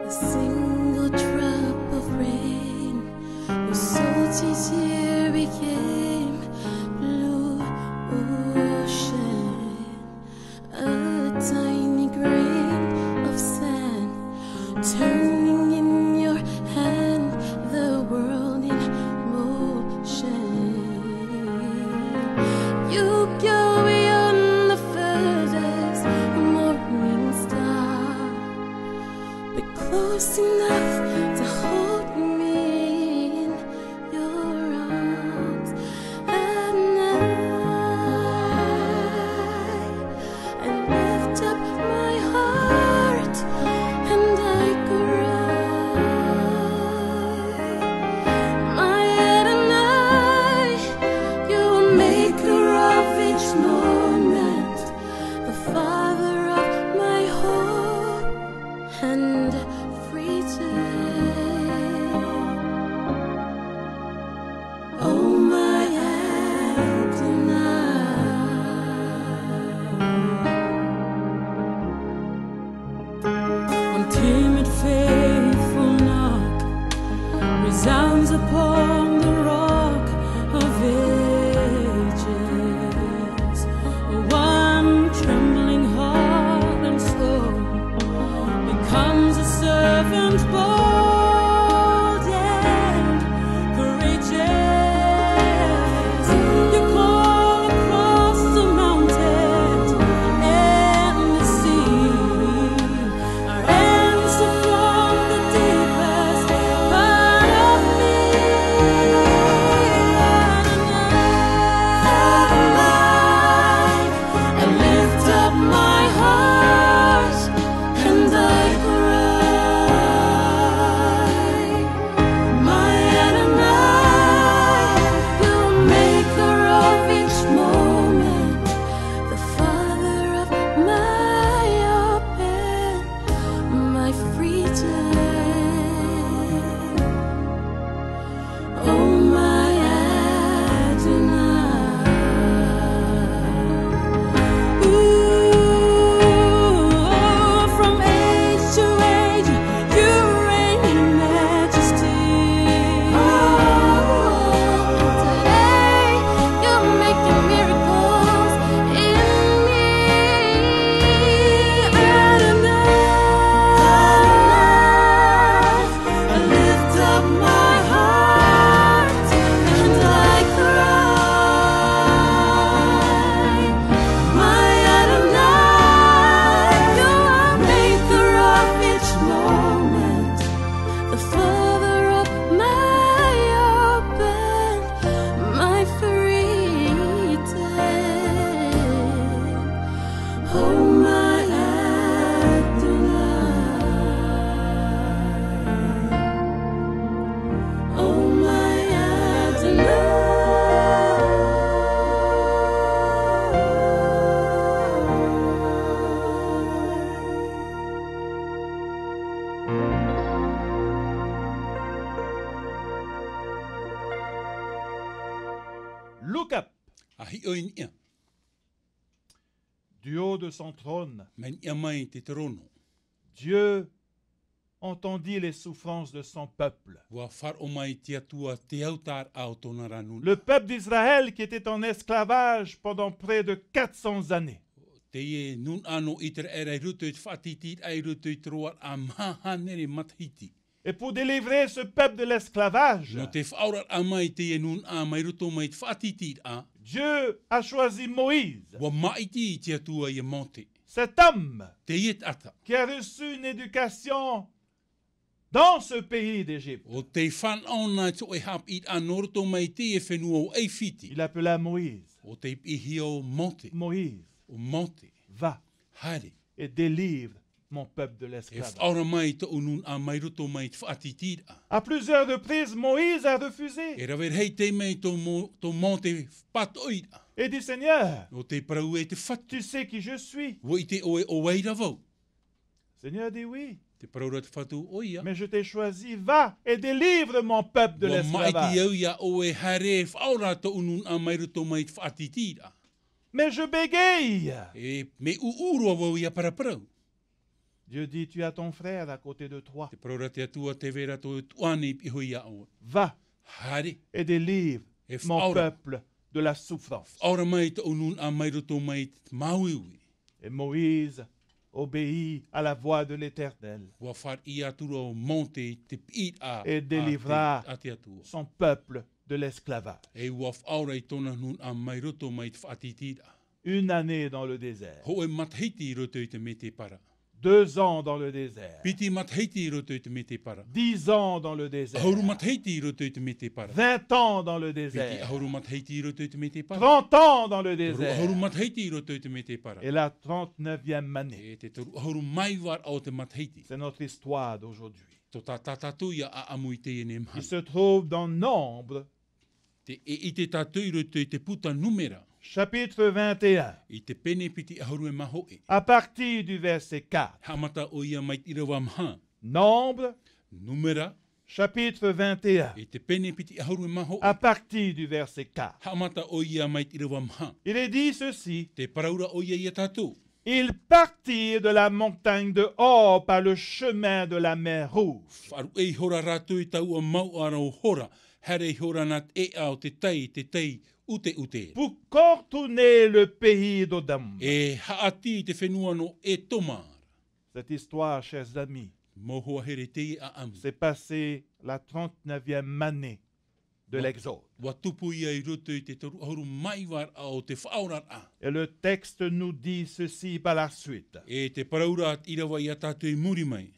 A single drop of rain, your salty tear became blue ocean. A tiny grain of sand turning in your hand, the world in motion. You go beyond the furthest morning star, but close enough to hold me in your arms at night. I lift up my heart and I cry. My Adonai, you maker of each moment, the Father of my hope and freedom. Oh my Adonai. One timid, faithful knock resounds upon the rock of ages. One trembling heart and soul becomes a servant bold and courageous. You call across the mountains and the sea. Our answer from the deepest part of me. I lift up my heart and I cry. My Adonai, you maker of each moment, the Father of my hope and my freedom. Oh my Adonai. Ooh, from age to age, you reign in majesty. Today you're making miracles in me, Adonai. I lift up my heart and I cry. My Adonai, you're maker of each moment, the Father of my hope and my freedom. Oh my Adonai. Oh my Look up! Ahi oin ia, Du haut de son trône, men ia mai te trono. Dieu entendit les souffrances de son peuple. Wa far o mai te atua te autar au tona ranun. Le peuple d'Israël qui était en esclavage pendant près de 400 années. Te e nun ano iter era ruto it fatiti ai ruto it roar a mahanere mathiti. Et pour délivrer ce peuple de l'esclavage, No te whaurat a mai te e nun a mai ruto mai te fatiti a. Dieu a choisi Moïse, Wa maiti te atua i monte. cet homme Te iet ata. qui a reçu une éducation dans ce pays d'Égypte. O te whan ona to e hap it a norto mai te e whenua o ei fiti. Il appela Moïse. O te ihi o monte. Moïse, O monte. va Hare. et délivre mon peuple de E l'esclavage. whaura mai to unun a mai ruto mai te fatiti a. À plusieurs reprises, Moïse a refusé E rawer hei te mei to monte patoi a. et dit, Seigneur, O te parau e te whatu. tu sais qui je suis. Wo i te oe o weira vau. Seigneur dit oui, Te parau ra te whatu o ia. mais je t'ai choisi, va et délivre mon peuple de Wa maiti l'esclavage. au ia o e hare whaura to unun a mai ruto mai te whatiti a. Mais je bégaye. E me uurua wau ia paraparau. Dieu dit, tu as ton frère à côté de toi. Te praura te atua te vera to tuane i hoi au. Va Hare, et délivre e mon whaora. peuple de la souffrance. Aura mai te unun a mai roto mai te mauiui. Et Moïse obéit à la voix de l'Éternel, Wa whar i atura o monte te pit a. Et délivra. A te atua. son peuple de l'esclavage. E waf aura i tona nun a mai roto mai te whaatitira. Une année dans le désert, Ho e matheiti i roto i te me te para. 2 ans dans le désert, Piti matheiti i roto i te me te para. 10 ans dans le désert, Ahuru matheiti i roto i te me te para. 20 ans dans le Piti désert, ahuru matheiti i roto i te me te para. 30 ans dans le Ahuru désert, matheiti i roto i te me te para. et la 39e année. E te toru ahuru mai war au te matheiti. C'est notre histoire d'aujourd'hui. To ta tatatu ia a amui te ene Il mha. se trouve dans Nombre, Te e i te tatu i roto i te puta numera. chapitre 21, I te pene piti ahuru e maho e. à partir du verset 4. Hamata o ia mai i rawa mha. Nombre, Numera. chapitre 21, I te pene piti ahuru e maho à e. partir du verset 4. Hamata o ia mai i rawa mha. Il est dit ceci. Te paraura o ia tatu. Ils partirent de la montagne de Hor par le chemin de la mer Rouge. Wharu e hora ratu i tau a mau ara o hora. Here hora nat e au te tei, ute. Pour contourner le pays d'Odam. E haati te whenua no e tomar. Cette histoire, chers amis, Mohoa here te a amu. s'est passée la 39e année de l'Exode. Wa tupu ia i roto i te toru ahuru mai war au te whaorar a. Et le texte nous dit ceci par la suite. E te paraura at irawa i a tātou i muri mai.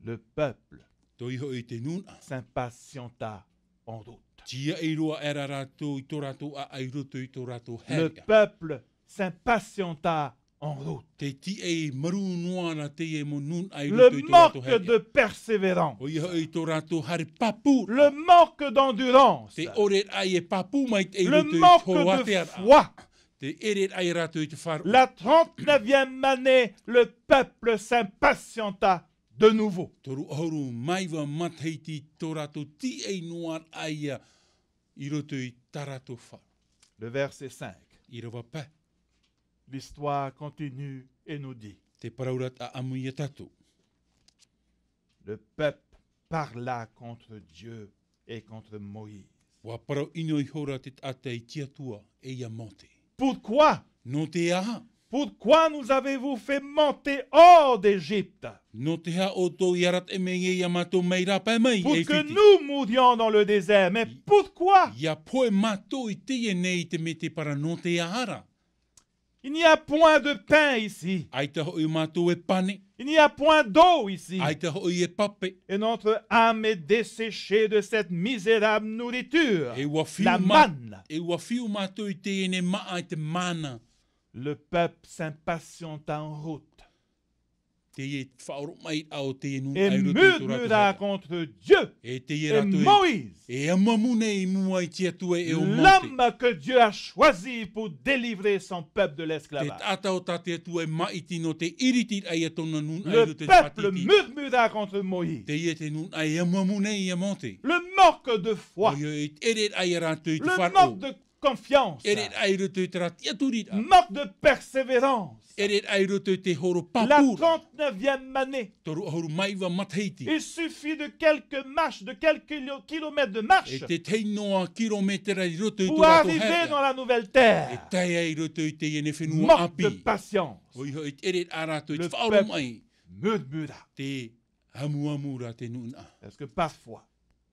Le peuple To iho i te nun a. s'impatienta en route. Tia i roa era rātou i tō rātou a ai roto i tō rātou Le heria. peuple s'impatienta en route. Te ti e maru nuana te e mo nun ai Le roto i tō rātou manque de heria. persévérance. O iho i tō rātou hari papu. Le manque d'endurance. Te oret ai e papu mai te i Le roto i manque tō de rātou foi. Te eret ai rātou i te wharu. La 39e année, le peuple s'impatienta de nouveau. Toru ahuru maiwa matheiti tō rātou ti e nuar ai a i roto i tā rātou wharu. Le verset 5. I rawa pē. L'histoire continue et nous dit, Te paraurat a amu i a tātou. le peuple parla contre Dieu et contre Moïse. Wa parau ino i hora te ata i tiatua e ia monte. Pourquoi? No te aha. Pourquoi nous avez-vous fait monter hors d'Égypte? No te ha o tō i arat e me i a mato mei rapa mai Pour e que whiti. nous mourions dans le désert. Mais pourquoi? Ia poe mato i te e nei te me te para no te ahara. Il n'y a point de pain ici. Ai te hoi mato e pane. Il n'y a point d'eau ici. Ai te hoi e pape. Et notre âme est desséchée de cette misérable nourriture. E wa fiu La ma- manne. E wa fiu mato i te e ne maa i te mana. Le peuple s'impatienta en route Te e whaoro mai au te e nun et ai roto i tō rātou murmura hera. contre Dieu E te e et rato e. Moïse, E amamune i mua i tiatua e o monte. l'homme que Dieu a choisi pour délivrer son peuple de Te l'esclavage. tata o tate atua e maiti no te iritit ai atona nun ai Le roto i te peuple patiti. murmura contre Moïse. Te ie te nun ai amamune i a monte. Le manque de foi, O ia e eret ai a rato i te le wharo. manque de confiance, Eret ai roto i te rati aturita. manque de persévérance. Eret ai roto i te horo La papura. 39e année, Toru ahuru maiwa matheiti. il suffit de quelques marches, de quelques kilomètres de marche E te teinoa kilometera i roto i pour tō rātou arriver dans herea. la nouvelle E terre. tai ai roto i te iene whenua Manque de api. patience. O iho i te eret a rato i Le te whaoro peuple mai. murmura. Te hamuamura te nuna. Est-ce que parfois,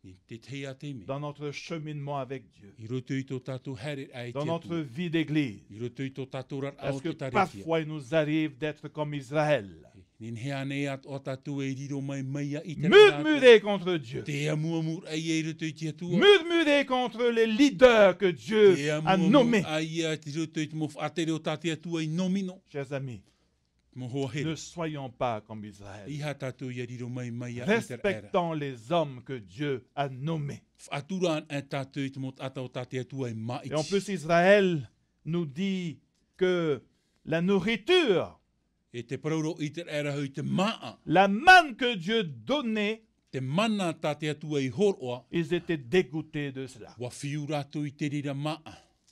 I te teia te me. dans notre cheminement avec Dieu, I roto i tō tātou heret ai te dans notre atua. vie d'église, I roto i tō tātou rat au est-ce que te taretia. parfois il nous arrive d'être comme Israël, Nin hea nei at o tātou e riro mai mai a i te murmurer contre Dieu, Te amuamur ai e roto i te atua. murmurer contre les leaders que Dieu Te a amuamur nommés? ai a te roto i te mof atere o tāte atua i nomino. Chers amis, Mo hoa ne here. soyons pas comme Israël. Iha tātou i a riro mai mai a i te era. Respectons les hommes que Dieu a nommés. Whaturan e tātou i te mot ata o tāte atua i mai. Et en plus, Israël nous dit que la nourriture, E te parauro i te era hui te maa. la manne que Dieu donnait, Te mana tāte atua i horoa. ils étaient dégoûtés de cela. Wa whiu rātou i te rira maa.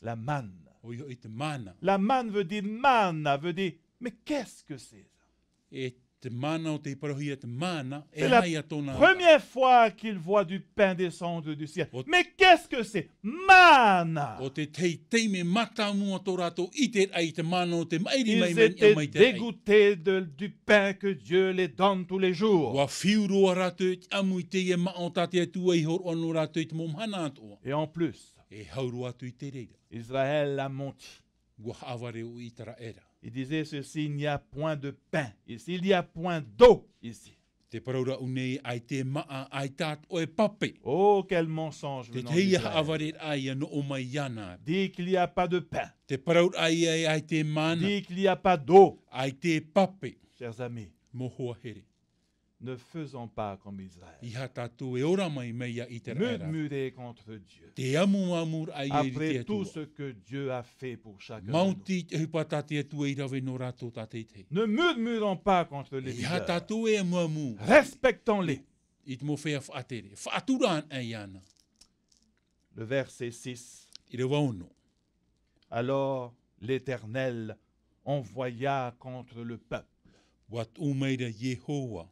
La manne. O iho i te mana. La manne veut dire manna, veut dire, mais qu'est-ce que c'est ça? E Te mana o te parohia te mana, e C'est la haia tōna. première fois qu'il voit du pain descendre du ciel. O- Mais qu'est-ce que c'est? Manna! O te teime mata mua tō rātou i te ai te mana o te mairi mai Ils mai étaient mai te ai. dégoûtés du pain que Dieu les donne tous les jours. Wa whiuroa rātou te amu i te ia ma o tate atua i hor ono rātou i te momhana atoa. Et en plus, E hauru atu i te reira. Israël a menti. Wa aware o i tara era. Il disait ceci, il n'y a point de pain ici, il n'y a point d'eau ici. Te paraura unei ai te maa ai tat o e pape. Oh, quel mensonge Te venant te ia d'Israël. aware ai no o mai iana. Dit qu'il n'y a pas de pain, Te paraura ai te mana, dit qu'il n'y a pas d'eau. ai te pape. Chers amis, Mohoa here. ne faisons pas comme Israël. I ha tātou e ora mai meia i te era. Murmurer contre Dieu. Te amu amur ai e Après te tout atua. ce que Dieu a fait pour chacun de nous. Mauti te hupa tate atua i rawe no rātou tate te. Ne murmurons pas contre les I ha leaders. tātou e amu. Respectons-les. I te mo whea whaatere. Whaaturaan ai ana. Le verset 6. I rewa ono. Alors l'Éternel envoya contre le peuple Wat umeira Yehowa.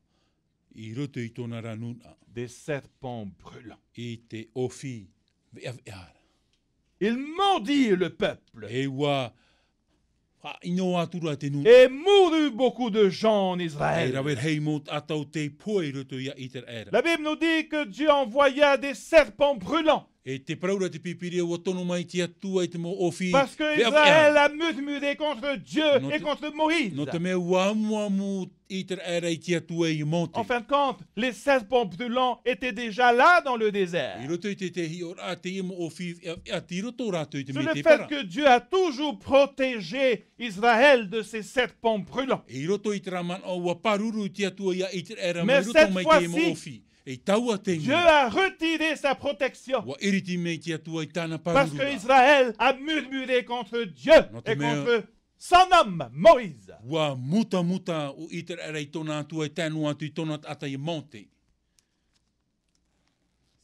I roto i tōna ranuna. des serpents brûlants. I te ofi veaveara. Il maudit le peuple E wa ino atura te nuna. et mourut beaucoup de gens en E Israël. rawe hei mot atau te poe roto ia i te era. La Bible nous dit que Dieu envoya des serpents brûlants E te praura te pipiria wa tono mai te atua i te mo ofi parce que Israël a murmuré contre Dieu Non et te- contre Moïse. No te mea wamuamu i te era i te atua i monte. En fin de compte, les serpents brûlants étaient déjà là dans le désert. I roto i te te hi o rā te i mo ofi a ti roto rātou i te C'est me le te fait para. que Dieu a toujours protégé Israël de ces serpents brûlants. E i roto i te raman o wa paruru i te atua ia i te era Mais mai roto cette mai te i mo fois-ci, ofi. E taua te Dieu mi. a retiré sa protection Wa iriti mei te atua i tāna parce paruru. que Israël a murmuré contre Dieu Non te et mea- contre son homme, Moïse. Wa muta muta o i te era i tōna atua i tānu atu i tōna ata i monte.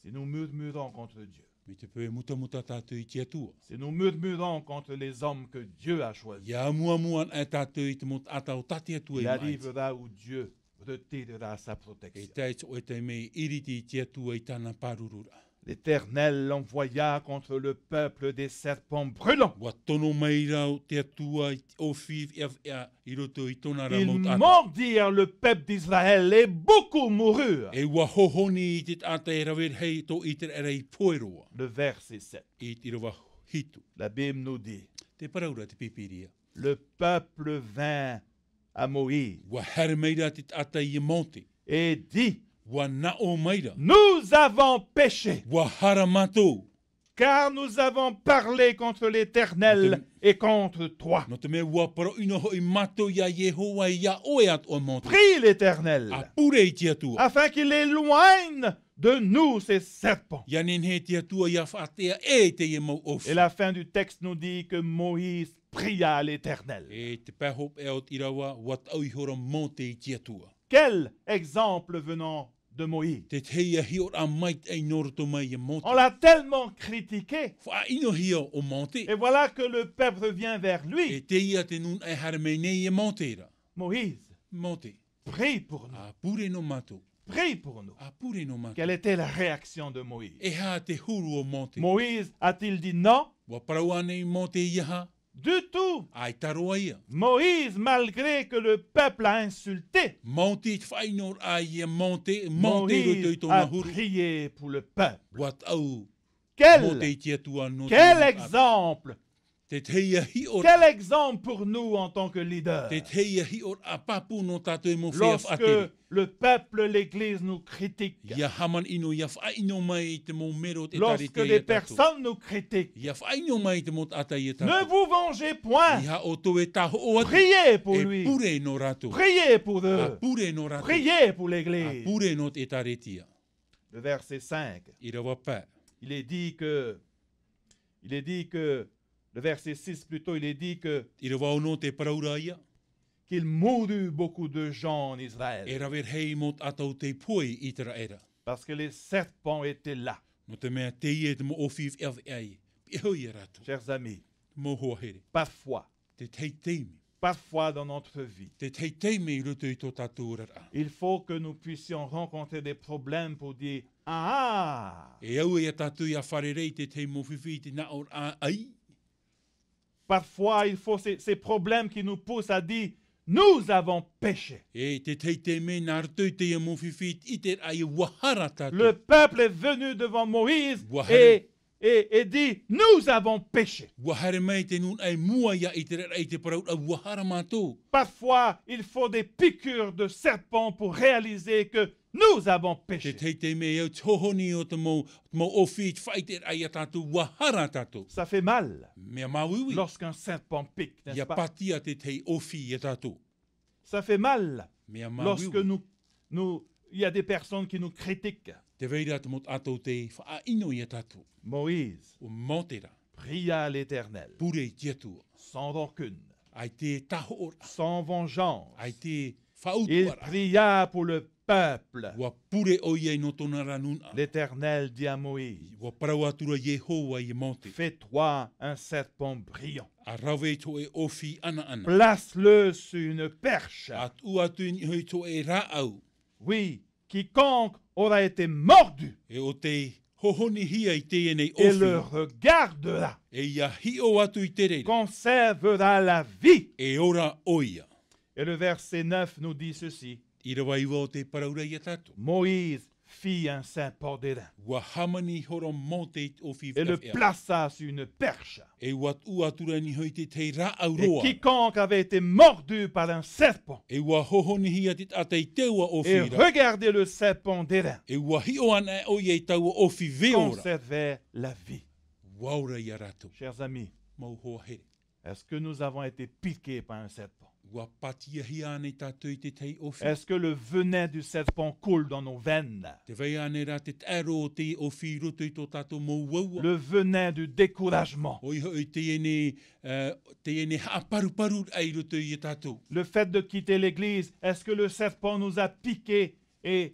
Si nous murmurons contre Dieu, Mi te pue muta muta tātou i te atua. si nous murmurons contre les hommes que Dieu a choisis, Ia muamuan e tātou i te mot ata o tate atua il i mai. arrivera où Dieu retirera sa E protection. tae o e te mei iriti i te atua i tāna parurura. L'Éternel envoya contre le peuple des serpents brûlants. Wa tono mai rau te atua i ofi i roto i tōna Ils ramot ata. mordirent le peuple d'Israël et beaucoup moururent. E wa hohoni i te ata e rawir hei tō i te era i poeroa. Le verset 7. I te rawa hitu. La Bible nous dit, Te paraura te pipiria. le peuple vint à Moïse Wa here meira te ata i monte. et dit, Wa na o meira. nous avons péché, Wa hara matou. car nous avons parlé contre l'Éternel et contre toi. No te mea wa paro ino ho i matou ia Yehowa ia oe at o monte. Prie l'Éternel A pure i te atua. afin qu'il éloigne de nous ces serpents. Ia nen he te atua ia whaatea e te ia mau ofi. Et la fin du texte nous dit que Moïse pria à l'Éternel. E te pehop e o tirawa, wat au i hora monte i te atua. Quel exemple venant de Moïse. Te teia hior a mait e noroto mai i monte. On l'a tellement critiqué. Wha ino hia o monte. Et voilà que le peuple revient vers E lui. te ia te nun e harmene i monte ra. Moïse, Monte. prie pour nous. A pure no mato. Prie pour nous. A pure no mato. Quelle était la réaction de Moïse? E ha te huru o monte. Moïse a-t-il dit non? Wa parawane i monte i ha. Du tout. Ai taroa ia. Moïse, malgré que le peuple a insulté, Monte i whainor a ia monte. Monte i roto i Moïse tona a huru. prié pour le peuple. Wat au. Monte Quel, i te atua no. quel exemple! Te teia hior. Quel exemple pour nous en tant que leaders. Te teia hior a papu no tato e mo whea whaatere. Lorsque le peuple, l'Église nous critique, Ia haman ino, ia whaino mai te mo mero te tari lorsque te des ia tato. personnes nous critiquent, Ia whaino mai te mo ata ia tato. ne vous vengez point. Ia o to e taho o atu. Priez pour E lui. pure no rato. Priez pour A eux. pure no rato. Priez pour A l'Église. pure no te taretia. Le verset 5, I rawa pā. il est dit que, le verset 6 plutôt, il est dit que I rawa ono te paraura ia. qu'il mourut beaucoup de gens en Israël E rawer hei mo atau te poi i te raera. parce que les serpents étaient là. No te mea te ie te mo ofiv ev ei. Iho i rato. Chers amis, Mo hoa here. parfois, Te tei teimi. Parfois dans notre vie, Te tei me i roto i tō tātou rara. il faut que nous puissions rencontrer des problèmes pour dire « Ah, E au e a tātou i a wharerei te tei mowhiwhi te na or a ai. parfois il faut ces problèmes qui nous poussent à dire « Nous avons péché. E te tei me nā roto i te ia mowhiwhi i te ai wahara tātou. Le peuple est venu devant Moïse Wahare. et dit « Nous avons péché. Wahare mai te nun ai mua ia i te rara i te parau a wahara mātou. » Parfois, il faut des piqûres de serpent pour réaliser que nous avons Te péché. tei me au tohoni o te mou ofi te whai te ai a tātou wahara tātou. Ça fait mal Mea mauiwi. lorsqu'un serpent pique, n'est-ce Ia pas? patia te tei ofi i a tātou. Ça fait mal Mea lorsque mauiwi. il y a des personnes qui nous critiquent. Te veira te mot atou te whaaino i a tātou. Moïse O motera, pria à l'Éternel pure i tiatua. sans rancune, Ai te taho ora. sans vengeance. Ai te Il whautuara. pria pour le peuple. Wa pure o iei no tōna ranuna. L'Éternel dit à Moïse, Wa parawatura Yehowa i mote. fais-toi un serpent brillant. A rawe to e ofi ana ana. Place-le sur une perche. At ua tu ni hoi to e raau. Oui, quiconque aura été mordu E o te hohoni hia i te nei et le ofi. regardera, E ia hi o atu i te reira. conservera la vie. E ora oia. Et le verset 9 nous dit ceci. I rawa iwa o te paraura i a tātou. Moïse fit un serpent d'airain Wa hamani horo monte ofi et le whawhea. plaça sur une perche. E wat ua tura ni hoi te te raau Et roa. quiconque avait été mordu par un serpent E ua hohoni hia te atei teua o et whira. regardait le serpent d'airain, E ua hio ana o iei taua o whi veora. conservait la vie. Waura i a rātou. Chers amis, Mau hoa here. est-ce que nous avons été piqués par un serpent? Ua patia hia ane tātou i te tei o whi. Est-ce que le venin du serpent coule dans nos veines? Te vei ane rā te taro o te o whi roto i tō tātou mou waua. Le venin du découragement? O iho i te ene haaparu ai roto i a tātou. Le fait de quitter l'église, est-ce que le serpent nous a piqués et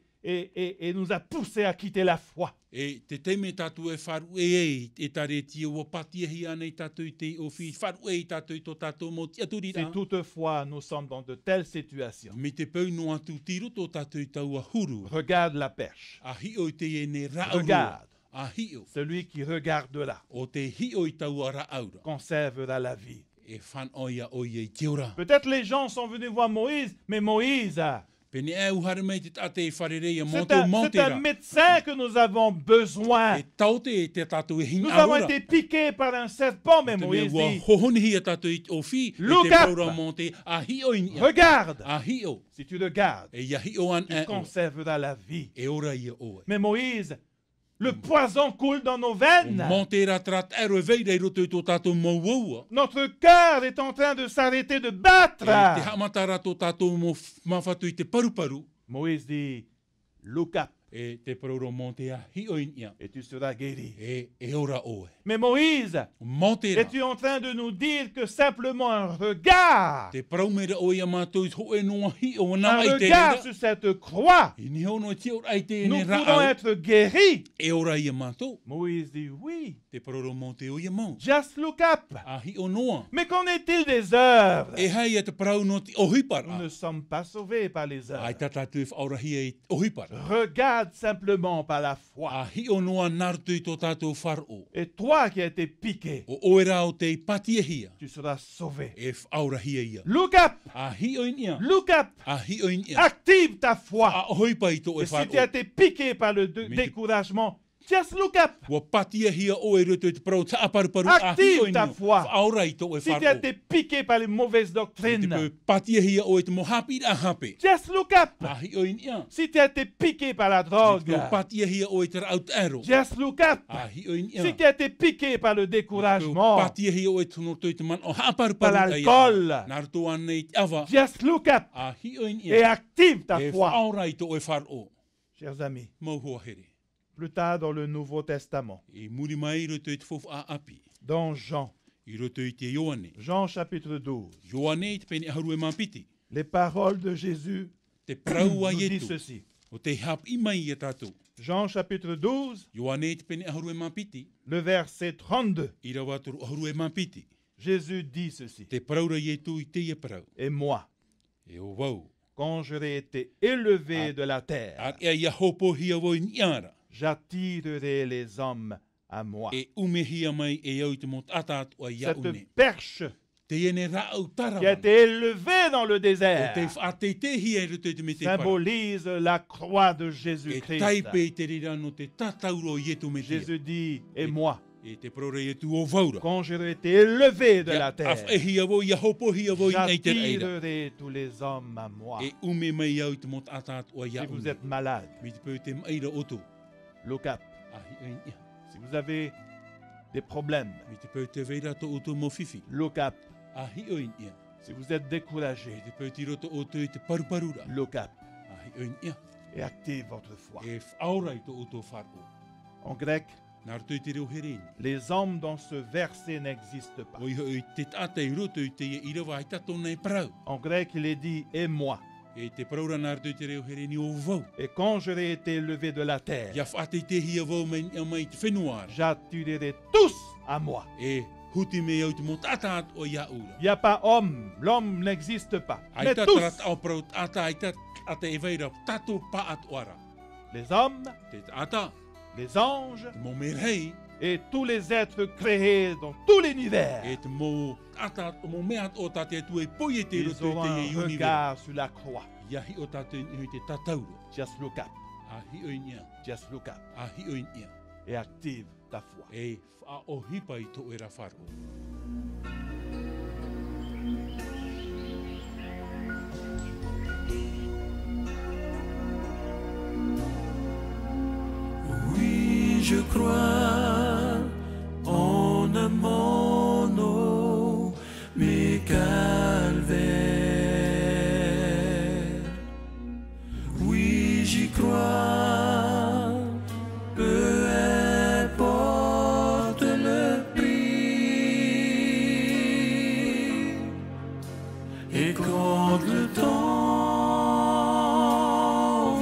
nous a poussés à quitter la foi? E te teime tātou e wharu e tare tia ua patia hia ane tātou i te o whi. Wharu e tātou i tō tātou mō tia turi Si rā. toutefois nous sommes dans de telles situations, Me te pau no atu tiro tō tātou i taua huru. regarde la perche. A hio i te ene rāura. Regarde, A hio. celui qui regardera O te hio i taua rāura. conservera la vie. E whan oia oia i te ora. Peut-être les gens sont venus voir Moïse, mais Moïse, Pene e uhare mei te tate e wharereia c'est moto un montera. médecin que nous avons besoin. E taute e te tātou e Nous hina avons aura. été piqués par un serpent, mais Te Moïse mea ua dit, hohoni hia tātou i o whi. E Look te up. paura monte. A hio i nia. regarde. A hio. Si tu regardes, E ia hio an tu e o. conserveras la vie. E ora ia oe. Mais Moïse, le poison coule dans nos veines. Montera trat ero e veira i roto i tō tātou mauaua. Notre cœur est en train de s'arrêter de E te battre. hamatara tō tātou mawhatu i te paruparu. Moïse dit, look up E te parauro monte a hio i nia. et tu seras guéri. E ora oe. Mais Moïse, Montera. es-tu en train de nous dire que simplement un regard, Te paraumera o ia mātou i ho e noa hio un na ai te regard rera. sur cette croix, I ni hono e te ora ai te nous ene pouvons rao. être guéris? E ora ia mātou. Moïse dit, oui, Te parauro monte o ia mau. just look up. A hio noa. Mais qu'en est-il des œuvres? E hai e te parau no te Nous ohipara. ne sommes pas sauvés par les Ai œuvres. tatatu e whaurahia i ohipara. Regarde simplement par la foi. A hio noa nartu i tō tātou wharo. Et toi qui as été piqué, O oera o te patia hia. tu seras sauvé. E whaurahia ia. Look up, A hio i nia. look up, A hio i nia. active ta foi. A ohipa i tō e Et si tu as wharo. été piqué par le découragement, just look up. Wa patia hia o e roto i te parau ta aparuparu. A Active hio i ta nia. foi. Whaura i tō e Si tu as wharo. été piqué par les mauvaises Te doctrines, pau patia hia o e te mohapi a hape. just look up. A hio i nia. Si tu as été piqué par la Te drogue, pau patia hia o e te raut ero. just look up. A hio i nia. Si tu as été piqué par le découragement, Patia hia o e tono toi te man o haparu par paru l'alcool, Narto anei te awa. just look up A hio i et nia. active ta E foi. whaora i tō e wharo. Chers amis, Mau hoa here. plus tard dans le Nouveau Testament, E muri mai roto i te fofu a api. dans Jean, I roto i te Ioane. Jean chapitre 12, Ioane i te pene haru e mampiti. les paroles de Jésus Te prau a nous disent ietu. ceci. O te hap i mai i a tātou. Jean chapitre 12, Ioane i te pene haru e mampiti. le verset 32. I rawa toru haru e mampiti. Jésus dit ceci. Te praura i tu i te e prau. Et moi, E o wau. quand j'aurai été élevé de la terre, A ia hopo hia wo i ara. j'attirerai les hommes à moi. E ume hia mai e au te mot atat o ia une. Cette perche Te ene rau tara. qui a été élevée dans le O désert te a te te hia e te me te para. symbolise la croix de E Jésus-Christ. taipe i te rira no te tatauro i tu me te. Jésus dit, et moi, E te praura i tu o vaura. quand j'aurai été élevé de la Af terre, e hia wo ia hopo hia wo i nei te reira. j'attirerai tous les hommes à moi. E ume mai au te mot atat o ia Si vous une. êtes malade, Mi te peu te maira oto. look up. Ahi ein ia. Si vous avez des problèmes, Mi te peu te veira to oto mo fifi. look up. Ahi ein ia. Si vous êtes découragé, E te peu te roto oto i te paruparura. look up Ahi ein ia. et active votre foi. E whaurai to oto wharo. En grec, Nār tui te reo hereni. les hommes dans ce verset n'existent pas. O iho i te tata i roto i te i rawa i tato nei prau. En grec, il est dit, et moi. E te praura nār tui te reo hereni o vau. Et quand j'aurai été élevé de la terre, Ia whate te hia vau mai te whenuara. j'attirerai tous à moi. E huti me au te mot ataat o ia ura. Il n'y a pas homme, l'homme n'existe pas. Ai Mais tatarat tous, au praut ata ai tat ata e veira tato paat oara. les hommes, Te ata, les anges te mo merhei, et tous les êtres créés dans tout l'univers, e te mo ata mo meat o tate tu e poi e te ils roto auront te un e univers. regard sur la croix. Iahi o tate i te tatauro. Just look up, Ahi oin ia. just look up Ahi oin ia. et active ta foi. E wha o hipa i to era wharo. Oui, je crois en un mono, mais calvaire. Oui, j'y crois, peu importe le prix. Et quand le temps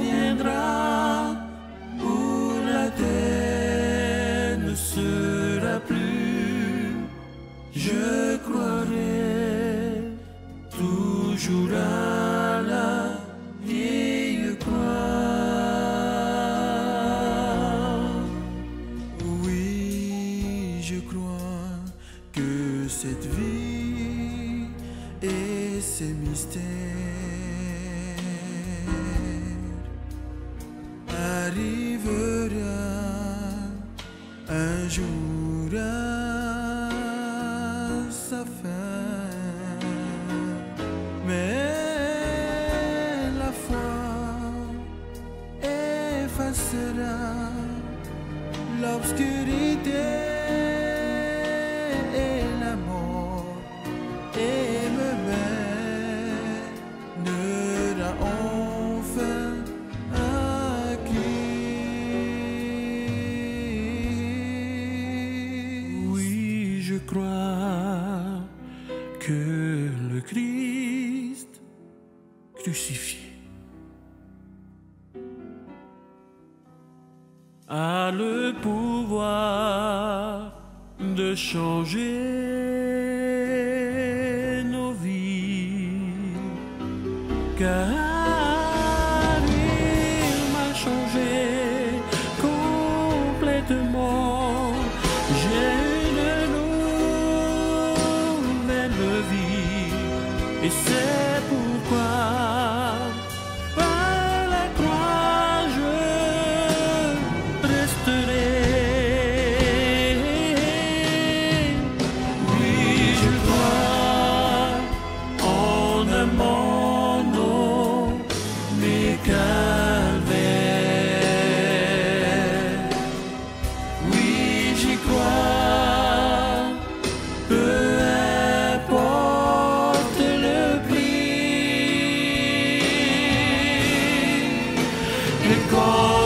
viendra, où la terre ne sera plus, je croirai toujours à la vieille croix. Oui, je crois que cette vie et ses mystères arrivera un jour à sa fin. Mais la foi effacera l'obscurité et la mort et me mènera enfin à Christ. Oui, je crois que le Christ crucifié a le pouvoir de changer nos vies, car il m'a changé complètement. J'ai une nouvelle vie, et c'est pourquoi par la croix je resterai. Oui, je crois en un mono, mais calvaire. Oui, j'y crois, peu importe le prix. Et quand